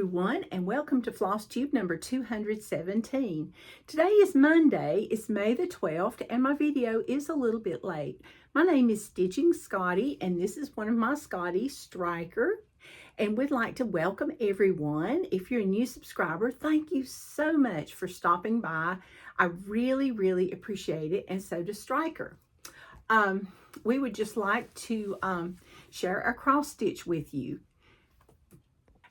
everyone, and welcome to Flosstube number 217. Today is Monday, it's May the 12th, and my video is a little bit late. My name is Stitching Scotty, and this is one of my Scotty Striker, and we'd like to welcome everyone. If you're a new subscriber, thank you so much for stopping by. I really appreciate it, and so does Striker. We would just like to share a cross stitch with you.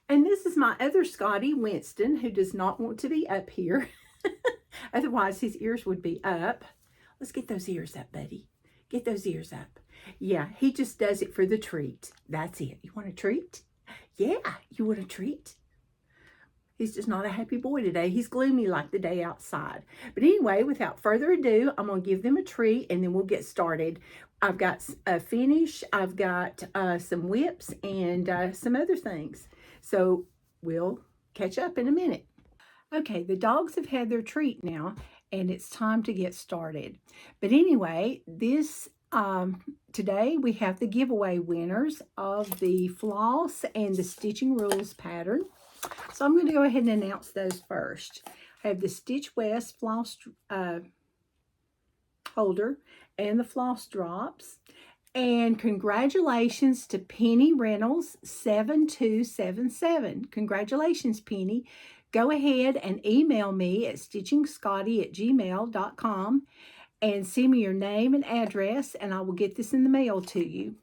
And this is my other Scotty, Winston, who does not want to be up here. Otherwise, his ears would be up. Let's get those ears up, buddy. Get those ears up. Yeah, he just does it for the treat. That's it. You want a treat? Yeah, you want a treat? He's just not a happy boy today. He's gloomy like the day outside. But anyway, without further ado, I'm going to give them a treat, and then we'll get started. I've got a finish. I've got some whips and some other things. So we'll catch up in a minute. Okay, the dogs have had their treat now, and it's time to get started. But anyway, this today we have the giveaway winners of the Floss and the Stitching Rules pattern. So I'm going to go ahead and announce those first. I have the Stitch West floss holder and the floss drops. And congratulations to Penny Reynolds 7277. Congratulations, Penny. Go ahead and email me at stitchingscotty@gmail.com and send me your name and address, and I will get this in the mail to you.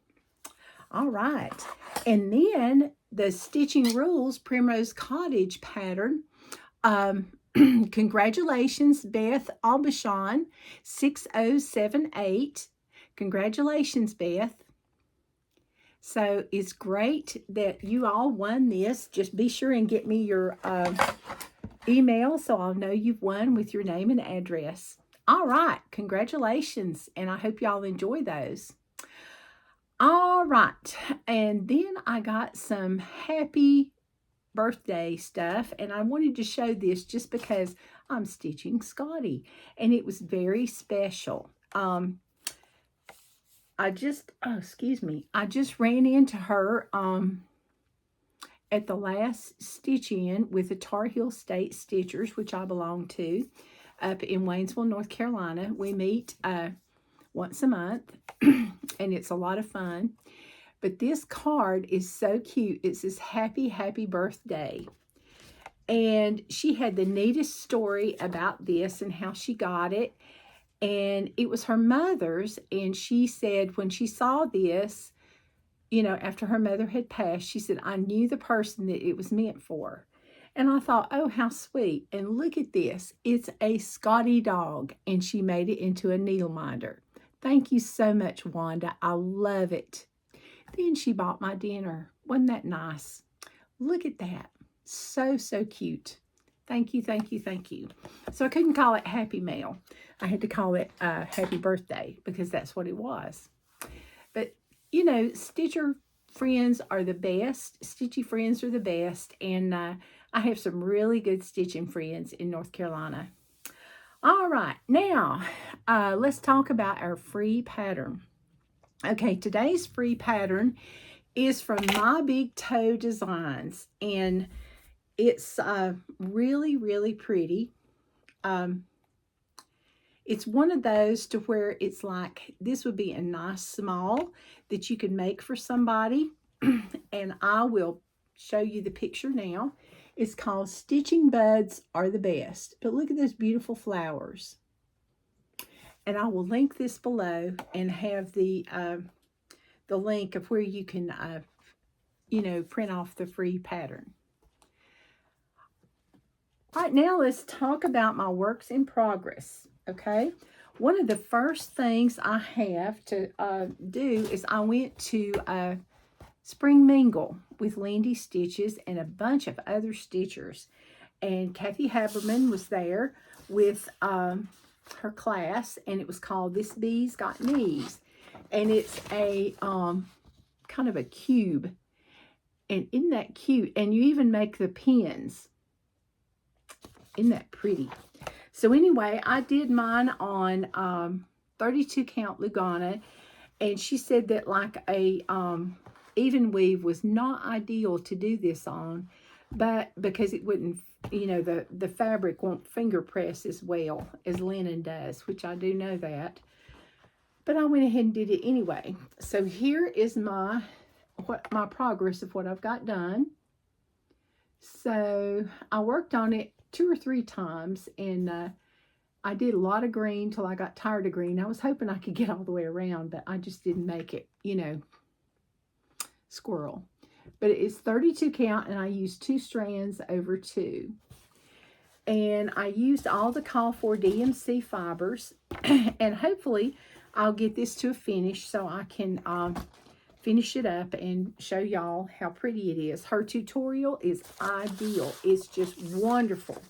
All right. And then the Stitching Rules Primrose Cottage pattern. Congratulations, Beth Albashon 6078. Congratulations, Beth. So it's great that you all won this. Just be sure and get me your email so I'll know you've won with your name and address. All right, congratulations, and I hope y'all enjoy those. All right, and then I got some happy birthday stuff, and I wanted to show this just because I'm Stitching Scotty, and it was very special. I just ran into her at the last stitch in with the Tar Heel State Stitchers, which I belong to, up in Waynesville, North Carolina. We meet once a month, and it's a lot of fun. But this card is so cute. It says, happy birthday. And she had the neatest story about this and how she got it. And it was her mother's, and she said when she saw this, you know, after her mother had passed, she said, I knew the person that it was meant for. And I thought, oh, how sweet. And look at this. It's a Scotty dog, and she made it into a needle minder. Thank you so much, Wanda. I love it. Then she bought my dinner. Wasn't that nice? Look at that. So cute. Thank you. So I couldn't call it Happy Mail. I had to call it Happy Birthday because that's what it was. But, you know, Stitcher friends are the best. Stitchy friends are the best. And I have some really good stitching friends in North Carolina. All right. Now, let's talk about our free pattern. Okay, today's free pattern is from My Big Toe Designs. And it's really pretty. It's one of those to where it's like, this would be a nice small that you could make for somebody. And I will show you the picture now. It's called Stitching Buds Are the Best. But look at those beautiful flowers. And I will link this below and have the link of where you can, you know, print off the free pattern. All right, now let's talk about my works in progress, okay? One of the first things I have to do is I went to Spring Mingle with Lindy Stitches and a bunch of other stitchers. And Kathy Haberman was there with her class, and it was called This Bee's Got Knees. And it's a kind of a cube. And isn't that cute? And you even make the pins. Isn't that pretty? So anyway, I did mine on 32 count Lugana, and she said that like a even weave was not ideal to do this on but because it wouldn't, you know, the fabric won't finger press as well as linen does, which I do know that. But I went ahead and did it anyway. So here is my progress of what I've got done. So I worked on it 2 or 3 times, and I did a lot of green till I got tired of green. I was hoping I could get all the way around, but I just didn't make it, you know, squirrel. But it's 32 count, and I used 2 strands over 2. And I used all the call for DMC fibers, and hopefully I'll get this to a finish so I can finish it up and show y'all how pretty it is. Her tutorial is ideal. It's just wonderful.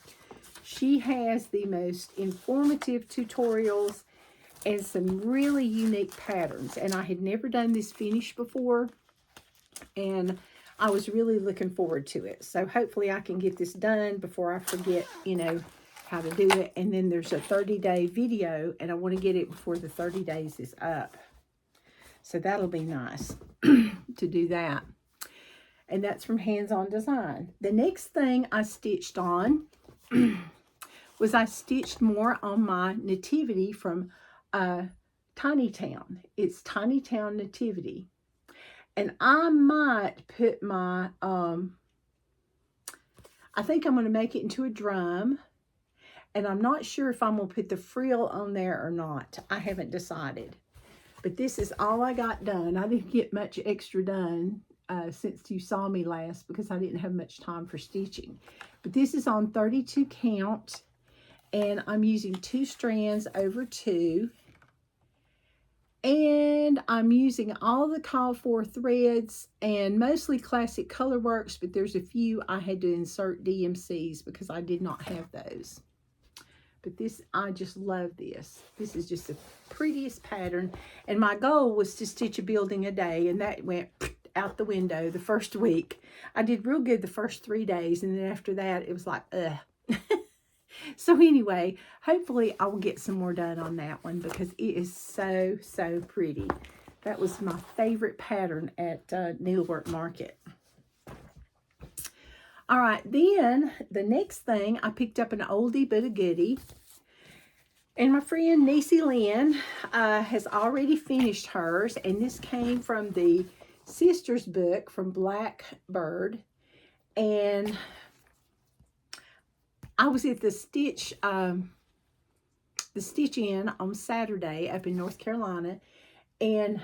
She has the most informative tutorials and some really unique patterns. And I had never done this finish before, and I was really looking forward to it. So hopefully I can get this done before I forget, you know, how to do it. And then there's a 30-day video, and I want to get it before the 30 days is up. So that'll be nice to do that. And that's from Hands On Design. The next thing I stitched on was I stitched more on my nativity from Tiny Town. It's Tiny Town Nativity. And I might put my, I think I'm going to make it into a drum. And I'm not sure if I'm going to put the frill on there or not. I haven't decided. But this is all I got done. I didn't get much extra done since you saw me last because I didn't have much time for stitching. But this is on 32 count. And I'm using 2 strands over 2. And I'm using all the call for threads and mostly classic colorworks, but there's a few I had to insert DMCs because I did not have those. But this, I just love this. This is just the prettiest pattern. And my goal was to stitch a building a day, and that went out the window the first week. I did real good the first 3 days, and then after that, it was like, ugh. So anyway, hopefully I will get some more done on that one because it is so, so pretty. That was my favorite pattern at Needlework Market. All right, then the next thing, I picked up an oldie but a goodie. And my friend Niecy Lynn has already finished hers. And this came from the Sisters book from Blackbird. And I was at the Stitch In on Saturday up in North Carolina, and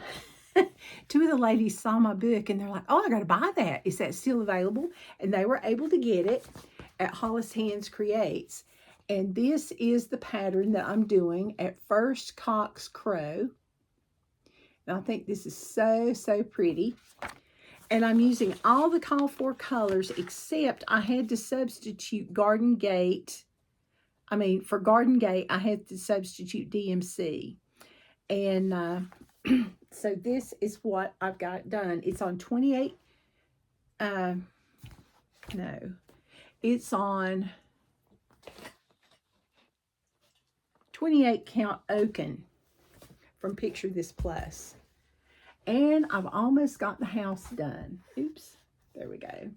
2 of the ladies saw my book, and they're like, "Oh, I got to buy that. Is that still available?" And they were able to get it at Hollis Hands Creates. And this is the pattern that I'm doing at First Cock's Crow. And I think this is so, so pretty. And I'm using all the call for colors, except I had to substitute Garden Gate. For Garden Gate, I had to substitute DMC. And so this is what I've got done. It's on 28, it's on 28 count Oaken from Picture This Plus. And I've almost got the house done. Oops, there we go.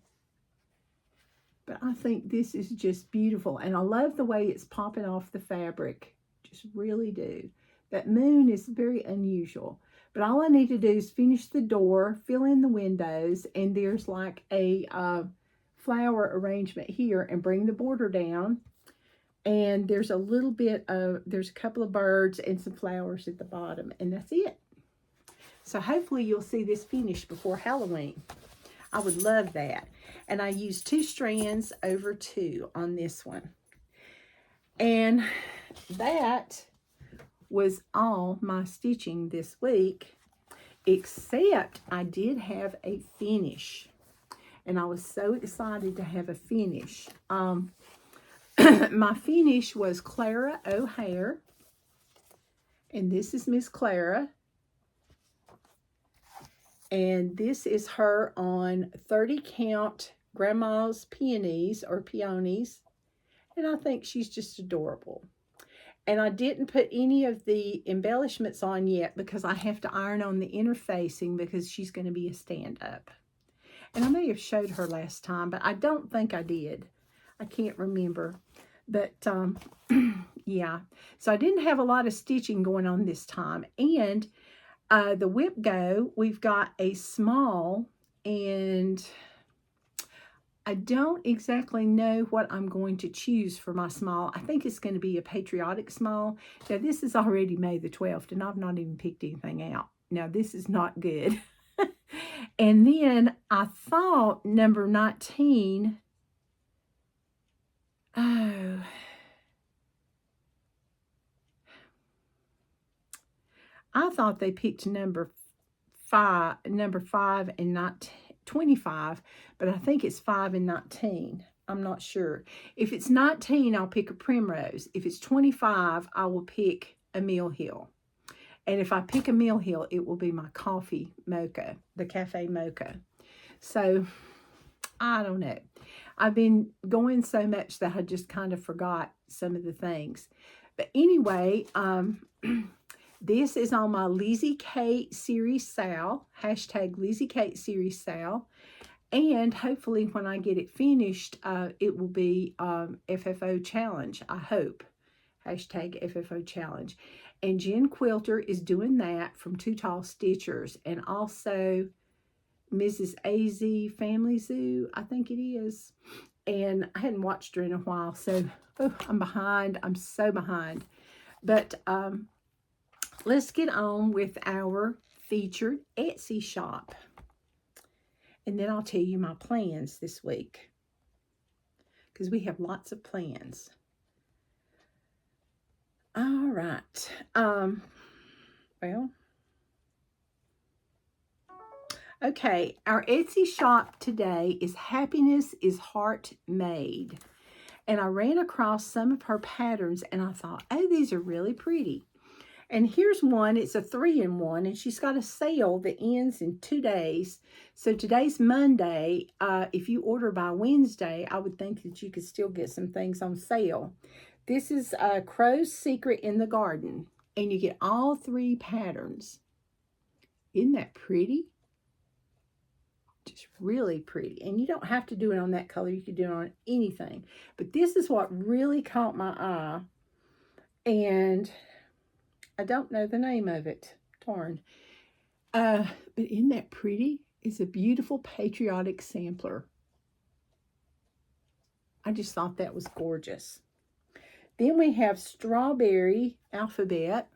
But I think this is just beautiful. And I love the way it's popping off the fabric. Just really do. That moon is very unusual. But all I need to do is finish the door, fill in the windows, and there's like a flower arrangement here, and bring the border down. And there's a little bit of, there's a couple of birds and some flowers at the bottom, and that's it. So hopefully you'll see this finished before Halloween. I would love that. And I used 2 strands over 2 on this one. And that was all my stitching this week, except I did have a finish. And I was so excited to have a finish. My finish was Clara O'Hare. And this is Miss Clara. And this is her on 30 count Grandma's Peonies or Peonies. And I think she's just adorable. And I didn't put any of the embellishments on yet because I have to iron on the inner facing because she's going to be a stand-up. And I may have showed her last time, but I don't think I did. I can't remember. But, yeah. So I didn't have a lot of stitching going on this time. And the Whip Go, we've got a small, and I don't exactly know what I'm going to choose for my small. I think it's going to be a patriotic small. Now, this is already May the 12th, and I've not even picked anything out. Now, this is not good. And then I thought number 19, oh, I thought they picked number 5 and not 25, but I think it's 5 and 19. I'm not sure. If it's 19, I'll pick a Primrose. If it's 25, I will pick a Mill Hill. And if I pick a Mill Hill, it will be my coffee mocha, the cafe mocha. So, I don't know. I've been going so much that I just kind of forgot some of the things. But anyway, this is on my Lizzie Kate series sale, hashtag Lizzie Kate series sale. And hopefully when I get it finished, it will be FFO challenge, I hope. Hashtag FFO challenge. And Jen Quilter is doing that from Too Tall Stitchers. And also Mrs. AZ Family Zoo, I think it is. And I hadn't watched her in a while, so I'm behind. I'm so behind. But let's get on with our featured Etsy shop. And then I'll tell you my plans this week, because we have lots of plans. All right. Well, okay. Our Etsy shop today is Happiness is Heart Made. And I ran across some of her patterns and I thought, oh, these are really pretty. And here's one. It's a 3-in-1, and she's got a sale that ends in 2 days. So today's Monday. If you order by Wednesday, I would think that you could still get some things on sale. This is Crow's Secret in the Garden, and you get all 3 patterns. Isn't that pretty? Just really pretty. And you don't have to do it on that color. You could do it on anything. But this is what really caught my eye. And I don't know the name of it. Darn. But isn't that pretty? It's a beautiful patriotic sampler. I just thought that was gorgeous. Then we have Strawberry Alphabet.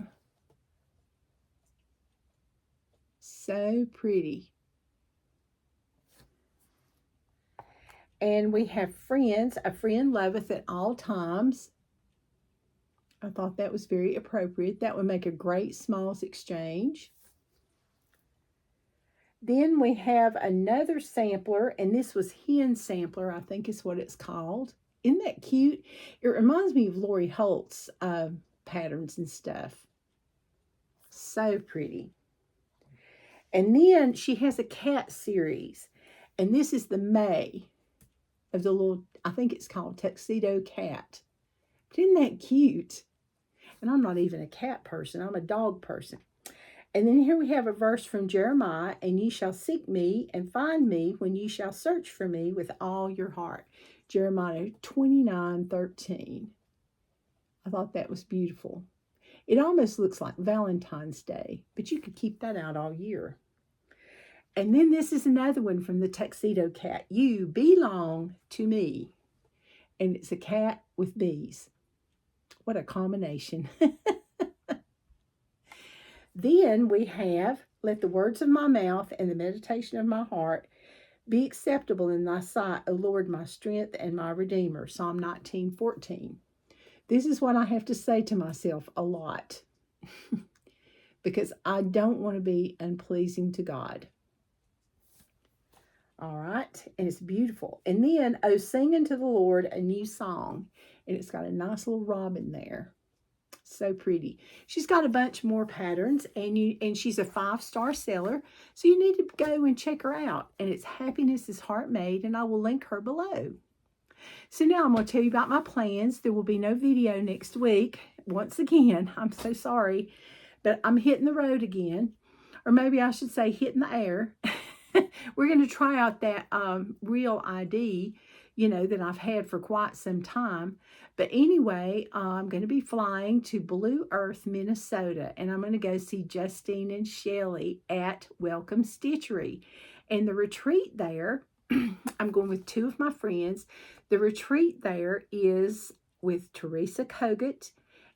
So pretty. And we have Friends. A friend loveth at all times. I thought that was very appropriate. That would make a great smalls exchange. Then we have another sampler, and this was Hen Sampler, I think is what it's called. Isn't that cute? It reminds me of Lori Holt's patterns and stuff. So pretty. And then she has a cat series, and this is the May of the little, I think it's called Tuxedo Cat. But isn't that cute? And I'm not even a cat person. I'm a dog person. And then here we have a verse from Jeremiah, and ye shall seek me and find me when ye shall search for me with all your heart. Jeremiah 29:13. I thought that was beautiful. It almost looks like Valentine's Day, but you could keep that out all year. And then this is another one from the Tuxedo Cat. You belong to me. And it's a cat with bees. What a combination. Then we have, let the words of my mouth and the meditation of my heart be acceptable in thy sight, O Lord, my strength and my redeemer. Psalm 19:14. This is what I have to say to myself a lot. Because I don't want to be unpleasing to God. All right, and it's beautiful. And then, oh, sing unto the Lord a new song. And it's got a nice little robin there. So pretty. She's got a bunch more patterns, and she's a 5-star seller. So you need to go and check her out. And it's Happiness is Heart Made, and I will link her below. So now I'm going to tell you about my plans. There will be no video next week. Once again, I'm so sorry, but I'm hitting the road again. Or maybe I should say hitting the air. we're going to try out that Real ID, you know, that I've had for quite some time. But anyway, I'm going to be flying to Blue Earth, Minnesota, and I'm going to go see Justine and Shelley at Welcome Stitchery. And the retreat there, I'm going with two of my friends. The retreat there is with Teresa Kogut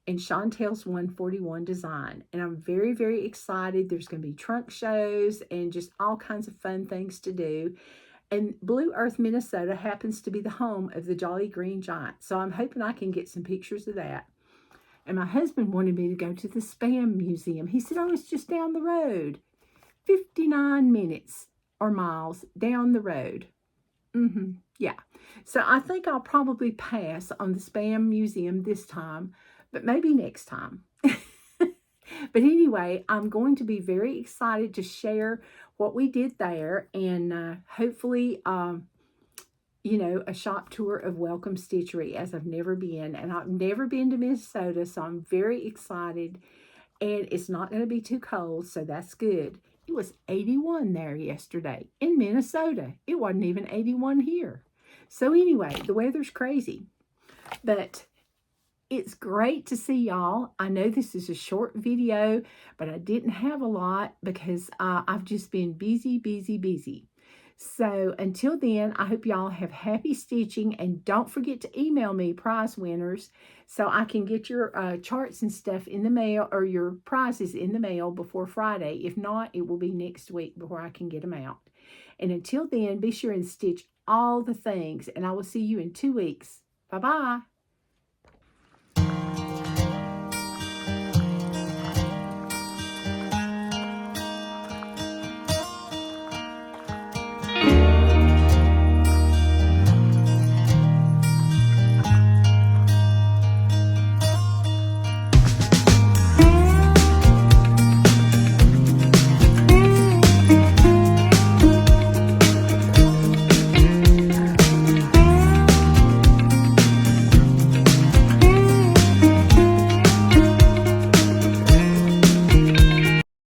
and Chantel's 141 Design. And I'm very, very excited. There's going to be trunk shows and just all kinds of fun things to do. And Blue Earth, Minnesota happens to be the home of the Jolly Green Giant. So I'm hoping I can get some pictures of that. And my husband wanted me to go to the Spam Museum. He said, oh, it's just down the road. 59 minutes or miles down the road. Yeah. So I think I'll probably pass on the Spam Museum this time, but maybe next time. But anyway, I'm going to be very excited to share what we did there, and hopefully, you know, a shop tour of Welcome Stitchery, as I've never been, and I've never been to Minnesota, so I'm very excited, and it's not going to be too cold, so that's good. It was 81 there yesterday in Minnesota. It wasn't even 81 here. So anyway, the weather's crazy, but it's great to see y'all. I know this is a short video, but I didn't have a lot because I've just been busy. So until then, I hope y'all have happy stitching, and don't forget to email me prize winners so I can get your charts and stuff in the mail, or your prizes in the mail before Friday. If not, it will be next week before I can get them out. And until then, be sure and stitch all the things, and I will see you in 2 weeks. Bye-bye.